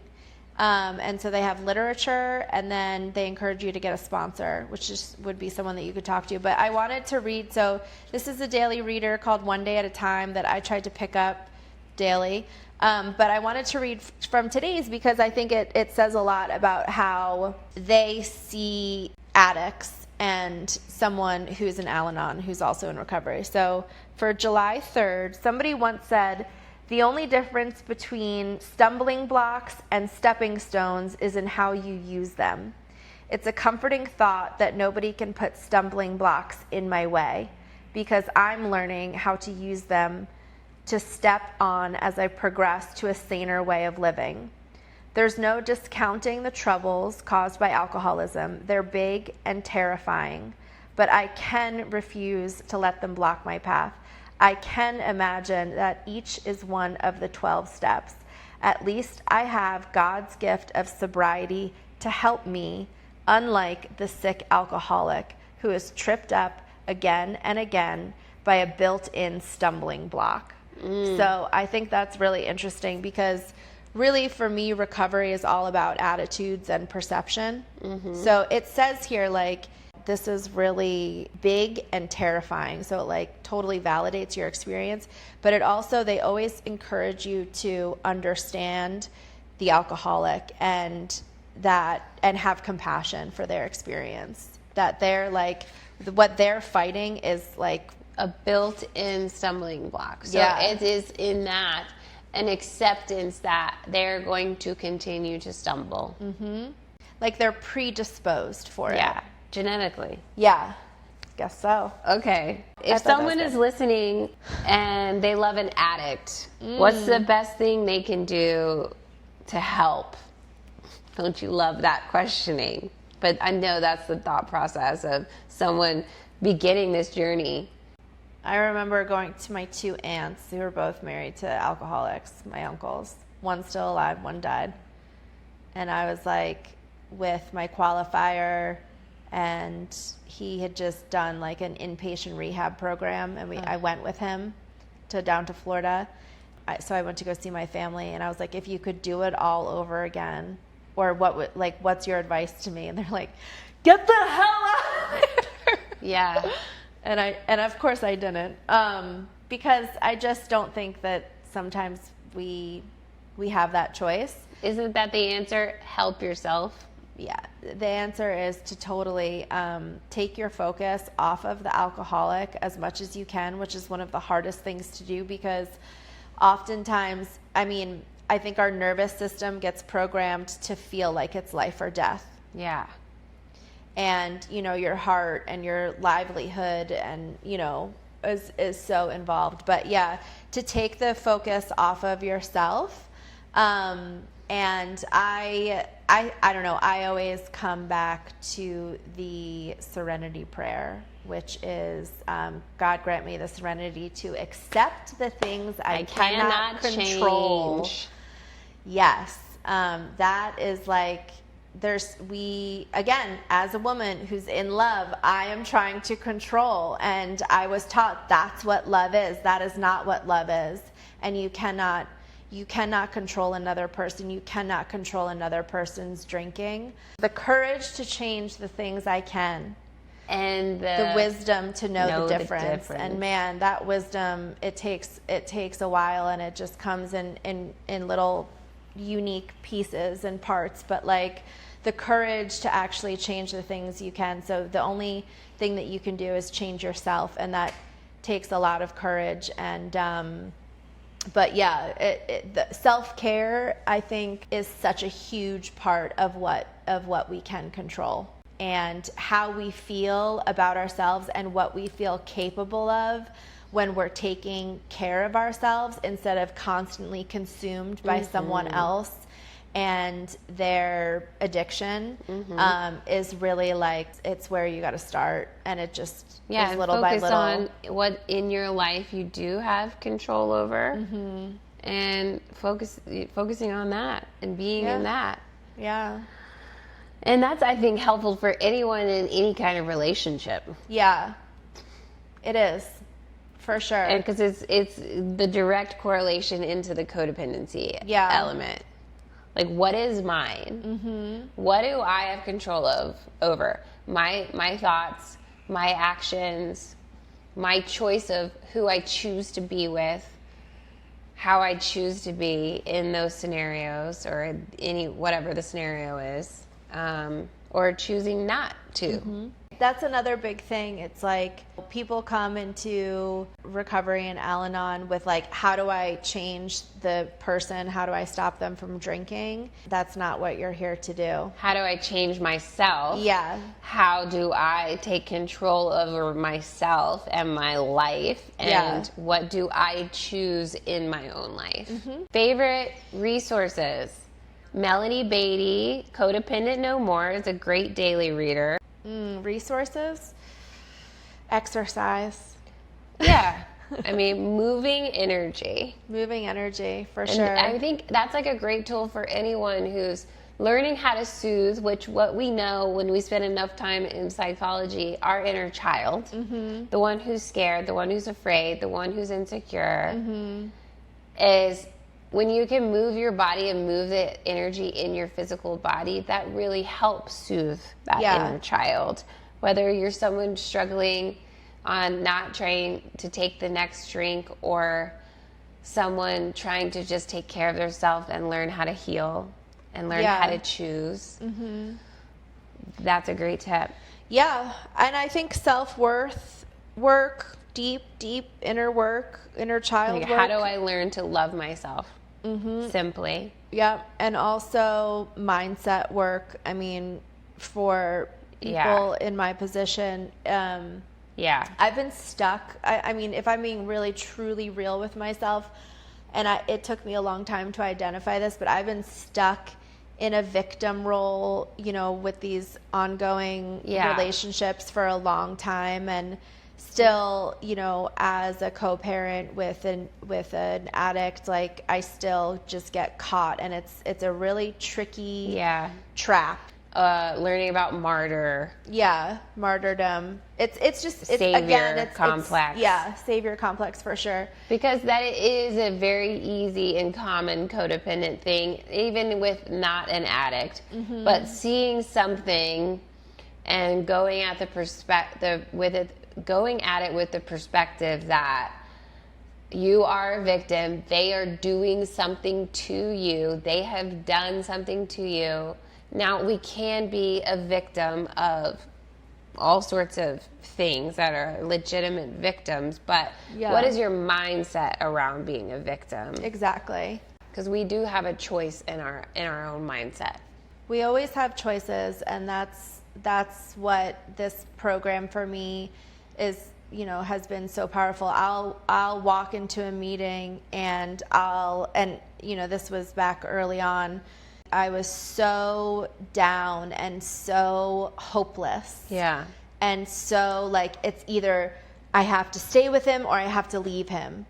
Speaker 2: And so they have literature, and then they encourage you to get a sponsor, which would be someone that you could talk to. But I wanted to read, so this is a daily reader called One Day at a Time that I tried to pick up daily. But I wanted to read from today's because I think it says a lot about how they see addicts and someone who's an Al-Anon who's also in recovery. So for July 3rd, somebody once said, "The only difference between stumbling blocks and stepping stones is in how you use them. It's a comforting thought that nobody can put stumbling blocks in my way, because I'm learning how to use them to step on as I progress to a saner way of living. There's no discounting the troubles caused by alcoholism. They're big and terrifying, but I can refuse to let them block my path. I can imagine that each is one of the 12 steps. At least I have God's gift of sobriety to help me, unlike the sick alcoholic who is tripped up again and again by a built-in stumbling block. So I think that's really interesting because really for me, recovery is all about attitudes and perception. So it says here, like, this is really big and terrifying. So it like totally validates your experience, but it also, they always encourage you to understand the alcoholic and have compassion for their experience, that they're like, what they're fighting is like
Speaker 1: a built-in stumbling block. So
Speaker 2: Yeah.
Speaker 1: it is in that an acceptance that they're going to continue to stumble.
Speaker 2: like they're predisposed for it.
Speaker 1: Yeah, genetically.
Speaker 2: Yeah, guess so.
Speaker 1: Okay.
Speaker 2: I
Speaker 1: If
Speaker 2: thought that
Speaker 1: someone
Speaker 2: was
Speaker 1: is
Speaker 2: good.
Speaker 1: listening and they love an addict, what's the best thing they can do to help? Don't you love that questioning? But I know that's the thought process of someone beginning this journey.
Speaker 2: I remember going to my 2 aunts who were both married to alcoholics, my uncles. One's still alive, one died. And I was like with my qualifier, and he had just done like an inpatient rehab program, and I went with him down to Florida. So I went to go see my family, and I was like, if you could do it all over again, or what's your advice to me? And they're like, get the hell out of there.
Speaker 1: Yeah.
Speaker 2: And of course I didn't, because I just don't think that sometimes we have that choice.
Speaker 1: Isn't that the answer? Help yourself.
Speaker 2: Yeah, the answer is to totally take your focus off of the alcoholic as much as you can, which is one of the hardest things to do, because oftentimes, I think our nervous system gets programmed to feel like it's life or death.
Speaker 1: Yeah.
Speaker 2: And, your heart and your livelihood and, is so involved. But yeah, to take the focus off of yourself. And I don't know, I always come back to the serenity prayer, which is, God grant me the serenity to accept the things I cannot control.
Speaker 1: Change.
Speaker 2: Yes. That is like, again, as a woman who's in love, I am trying to control, and I was taught that's what love is. That is not what love is. And you cannot control another person. You cannot control another person's drinking. The courage to change the things I can.
Speaker 1: And
Speaker 2: The wisdom to know the difference. And man, that wisdom, it takes a while, and it just comes in little unique pieces and parts, but like the courage to actually change the things you can. So the only thing that you can do is change yourself, and that takes a lot of courage. And but yeah, the self-care, I think, is such a huge part of what we can control, and how we feel about ourselves and what we feel capable of when we're taking care of ourselves instead of constantly consumed by someone else and their addiction. Is really like, it's where you got to start, and it just is little by little.
Speaker 1: Focus on what in your life you do have control over, and focusing on that and being in that.
Speaker 2: Yeah.
Speaker 1: And that's, I think, helpful for anyone in any kind of relationship.
Speaker 2: Yeah, it is. For sure.
Speaker 1: And because it's the direct correlation into the codependency element. Like, what is mine? What do I have control over? My thoughts, my actions, my choice of who I choose to be with, how I choose to be in those scenarios, or whatever the scenario is, or choosing not to.
Speaker 2: That's another big thing. It's like people come into recovery and Al-Anon with like, how do I change the person? How do I stop them from drinking? That's not what you're here to do.
Speaker 1: How do I change myself?
Speaker 2: Yeah.
Speaker 1: How do I take control over myself and my life? And what do I choose in my own life? Favorite resources? Melanie Beatty, Codependent No More, is a great daily reader.
Speaker 2: Resources? Exercise.
Speaker 1: Yeah. I mean, moving energy.
Speaker 2: Moving energy, for
Speaker 1: And
Speaker 2: sure.
Speaker 1: I think that's like a great tool for anyone who's learning how to soothe, which what we know when we spend enough time in psychology, our inner child, the one who's scared, the one who's afraid, the one who's insecure, is when you can move your body and move the energy in your physical body, that really helps soothe that inner child. Whether you're someone struggling on not trying to take the next drink, or someone trying to just take care of themselves and learn how to heal and learn how to choose. That's a great tip.
Speaker 2: Yeah, and I think self-worth work, deep inner work, inner child
Speaker 1: Like,
Speaker 2: work.
Speaker 1: how do I learn to love myself? Simply.
Speaker 2: Yep, and also mindset work. I mean, for people in my position, I've been stuck. I mean, if I'm being really, truly real with myself, and it took me a long time to identify this, but I've been stuck in a victim role, you know, with these ongoing relationships for a long time, and still, you know, as a co-parent with an addict, like, I still just get caught, and it's a really tricky trap.
Speaker 1: Learning about martyrdom.
Speaker 2: It's just
Speaker 1: Savior complex.
Speaker 2: Savior complex, for sure.
Speaker 1: Because that is a very easy and common codependent thing, even with not an addict. But seeing something and going at it with the perspective that you are a victim, they are doing something to you, they have done something to you. Now, we can be a victim of all sorts of things that are legitimate victims, but what is your mindset around being a victim?
Speaker 2: Exactly.
Speaker 1: Because we do have a choice in our own mindset.
Speaker 2: We always have choices, and that's what this program for me is, you know, has been so powerful. I'll walk into a meeting and you know, this was back early on, I was so down and so hopeless.
Speaker 1: Yeah.
Speaker 2: And so, like, it's either I have to stay with him or I have to leave him.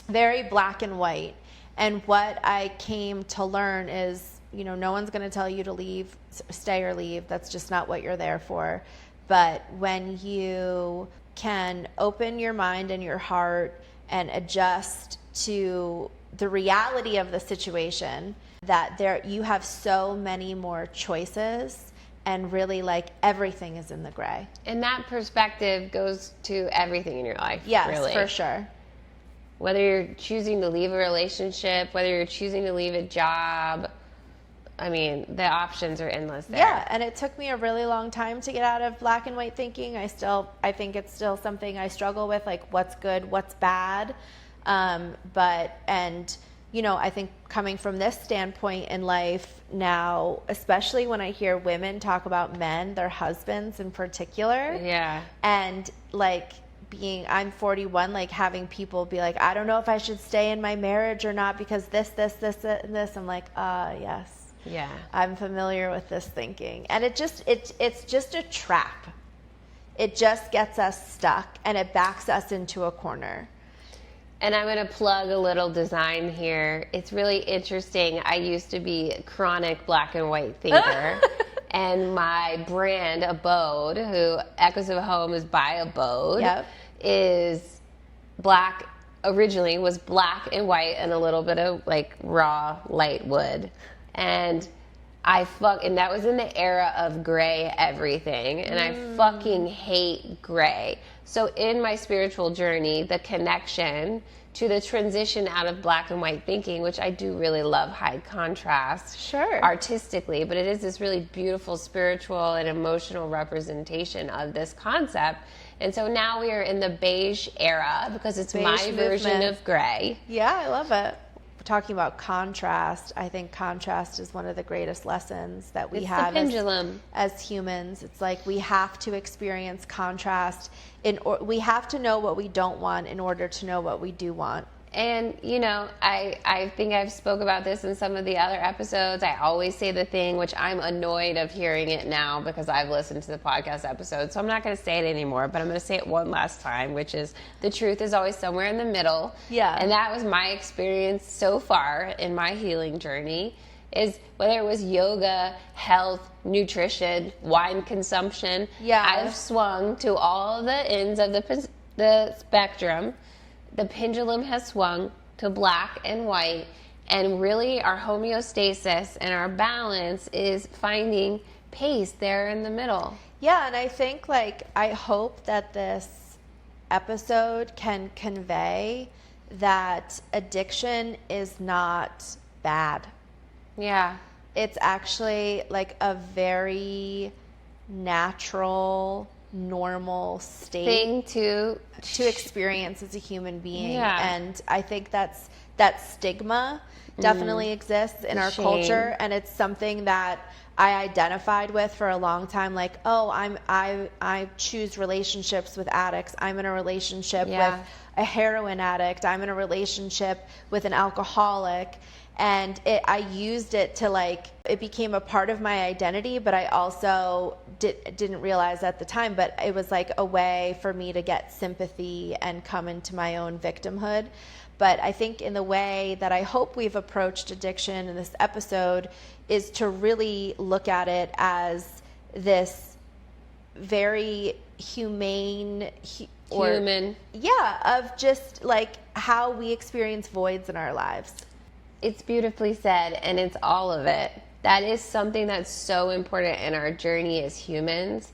Speaker 2: Very black and white. And what I came to learn is, you know, no one's going to tell you to leave, stay or leave. That's just not what you're there for. But when you can open your mind and your heart and adjust to the reality of the situation, that you have so many more choices, and really, like, everything is in the gray.
Speaker 1: And that perspective goes to everything in your life.
Speaker 2: Yes,
Speaker 1: really.
Speaker 2: For sure.
Speaker 1: Whether you're choosing to leave a relationship, whether you're choosing to leave a job, I mean, the options are endless there.
Speaker 2: Yeah, and it took me a really long time to get out of black and white thinking. I think it's still something I struggle with, like, what's good, what's bad. You know, I think coming from this standpoint in life now, especially when I hear women talk about men, their husbands in particular.
Speaker 1: Yeah.
Speaker 2: And, like, I'm 41, like, having people be like, I don't know if I should stay in my marriage or not because this, and this. I'm like, yes.
Speaker 1: Yeah.
Speaker 2: I'm familiar with this thinking. And it's just a trap. It just gets us stuck, and it backs us into a corner.
Speaker 1: And I'm going to plug a little design here. It's really interesting. I used to be a chronic black and white thinker. And my brand, Abode, who Echoes of Home is by Abode, is black, originally was black and white and a little bit of, like, raw light wood. And and that was in the era of gray everything. And I fucking hate gray. So in my spiritual journey, the connection to the transition out of black and white thinking, which I do really love high contrast artistically, but it is this really beautiful spiritual and emotional representation of this concept. And so now we are in the beige era because it's my version of gray.
Speaker 2: Yeah, I love it. Talking about contrast, I think contrast is one of the greatest lessons that we have as humans. It's like we have to experience contrast. We have to know what we don't want in order to know what we do want.
Speaker 1: And, you know, I think I've spoke about this in some of the other episodes. I always say the thing, which I'm annoyed of hearing it now because I've listened to the podcast episode. So I'm not going to say it anymore, but I'm going to say it one last time, which is the truth is always somewhere in the middle.
Speaker 2: Yeah.
Speaker 1: And that was my experience so far in my healing journey, is whether it was yoga, health, nutrition, wine consumption.
Speaker 2: Yeah.
Speaker 1: I've swung to all the ends of the spectrum. The pendulum has swung to black and white, and really our homeostasis and our balance is finding pace there in the middle.
Speaker 2: Yeah, and I think, like, I hope that this episode can convey that addiction is not bad.
Speaker 1: Yeah.
Speaker 2: It's actually like a very natural, normal state
Speaker 1: Thing to
Speaker 2: experience as a human being.
Speaker 1: Yeah.
Speaker 2: And I think that stigma definitely exists in our
Speaker 1: shame.
Speaker 2: culture, and it's something that I identified with for a long time. Like, oh, I choose relationships with addicts. I'm in a relationship
Speaker 1: Yeah.
Speaker 2: with a heroin addict. I'm in a relationship with an alcoholic. And I used it to, like, it became a part of my identity, but I also didn't realize at the time, but it was like a way for me to get sympathy and come into my own victimhood. But I think in the way that I hope we've approached addiction in this episode is to really look at it as this very humane
Speaker 1: human.
Speaker 2: Yeah, of just like how we experience voids in our lives.
Speaker 1: It's beautifully said, and it's all of it. That is something that's so important in our journey as humans,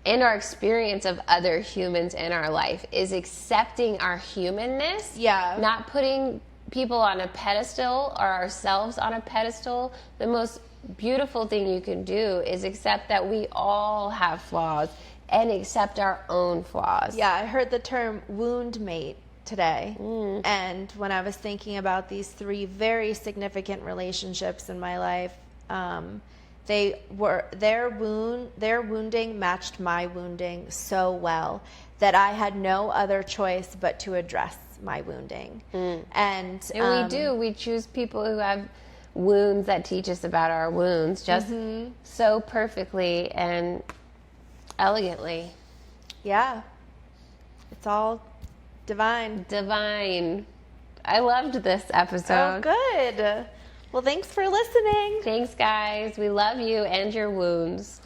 Speaker 1: and our experience of other humans in our life, is accepting our humanness.
Speaker 2: Yeah.
Speaker 1: Not putting people on a pedestal or ourselves on a pedestal. The most beautiful thing you can do is accept that we all have flaws and accept our own flaws.
Speaker 2: Yeah, I heard the term wound mate today. And when I was thinking about these three very significant relationships in my life, their wounding matched my wounding so well that I had no other choice but to address my wounding. And
Speaker 1: we choose people who have wounds that teach us about our wounds just so perfectly and elegantly.
Speaker 2: Yeah, it's all divine.
Speaker 1: I loved this episode.
Speaker 2: Oh, good. Well, thanks for listening.
Speaker 1: Thanks, guys. We love you and your wounds.